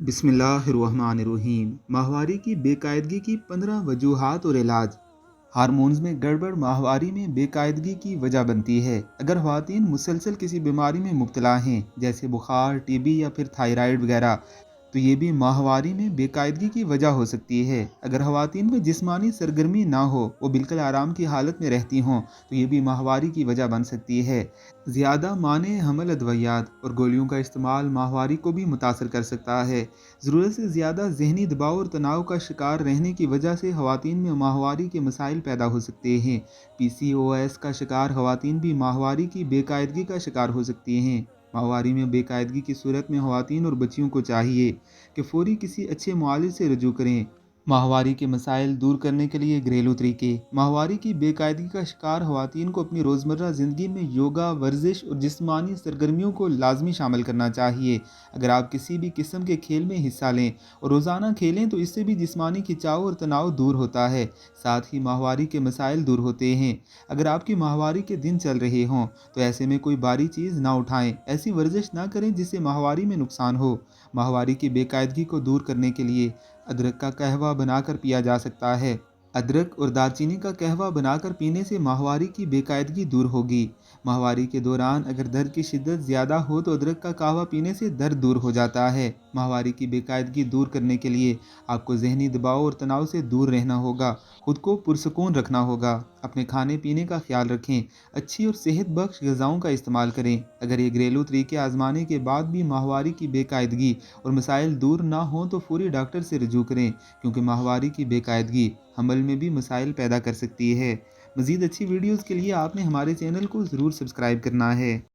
बिस्मिल्लाहिर्रहमानिर्रहीम। माहवारी की बेकायदगी की 15 वजूहात और इलाज। हार्मोन्स में गड़बड़ माहवारी में बेकायदगी की वजह बनती है। अगर ख़वातीन मुसलसल किसी बीमारी में मुब्तला हैं, जैसे बुखार, टीबी या फिर थायराइड वगैरह, तो ये भी माहवारी में बेकायदगी की वजह हो सकती है। अगर ख़वातीन में जिस्मानी सरगर्मी ना हो, वो बिल्कुल आराम की हालत में रहती हों, तो ये भी माहवारी की वजह बन सकती है। ज़्यादा माने हमल अदवियात और गोलियों का इस्तेमाल माहवारी को भी मुतासर कर सकता है। ज़रूरत से ज़्यादा ज़हनी दबाव और तनाव का शिकार रहने की वजह से ख़वातीन में माहवारी के मसाइल पैदा हो सकते हैं। PCOS का शिकार ख़वातीन भी माहवारी की बेकायदगी का शिकार हो सकती हैं। माहवारी में बेकायदगी की सूरत में ख़वातीन और बच्चियों को चाहिए कि फ़ौरी किसी अच्छे मुआलिज से रजू करें। माहवारी के मसाइल दूर करने के लिए घरेलू तरीके। माहवारी की बेकायदगी का शिकार ख़वातीन को अपनी रोज़मर्रा ज़िंदगी में योगा, वर्जिश और जिस्मानी सरगर्मियों को लाजमी शामिल करना चाहिए। अगर आप किसी भी किस्म के खेल में हिस्सा लें और रोज़ाना खेलें, तो इससे भी जिस्मानी खिंचाव और तनाव दूर होता है। साथ ही माहवारी के मसाइल दूर होते हैं। अगर आपकी माहवारी के दिन चल रहे हों, तो ऐसे में कोई भारी चीज़ ना उठाएं। ऐसी वर्जिश ना करें जिससे माहवारी में नुकसान हो। माहवारी की बेकायदगी को दूर करने के लिए अदरक का कहवा बनाकर पिया जा सकता है। अदरक और दालचीनी का कहवा बनाकर पीने से माहवारी की बेकायदगी दूर होगी। माहवारी के दौरान अगर दर्द की शिद्दत ज़्यादा हो, तो अदरक का कहवा पीने से दर्द दूर हो जाता है। माहवारी की बेकायदगी दूर करने के लिए आपको ज़हनी दबाव और तनाव से दूर रहना होगा। खुद को पुरसकून रखना होगा। अपने खाने पीने का ख्याल रखें। अच्छी और सेहत बख्श ग़िज़ाओं का इस्तेमाल करें। अगर ये घरेलू तरीके आजमाने के बाद भी माहवारी की बेकायदगी और मसाइल दूर ना हों, तो फौरी डॉक्टर से रजू करें, क्योंकि माहवारी की बेकायदगी हमल में भी मसाइल पैदा कर सकती है। मज़ीद अच्छी वीडियोज़ के लिए आपने हमारे चैनल को ज़रूर सब्सक्राइब करना है।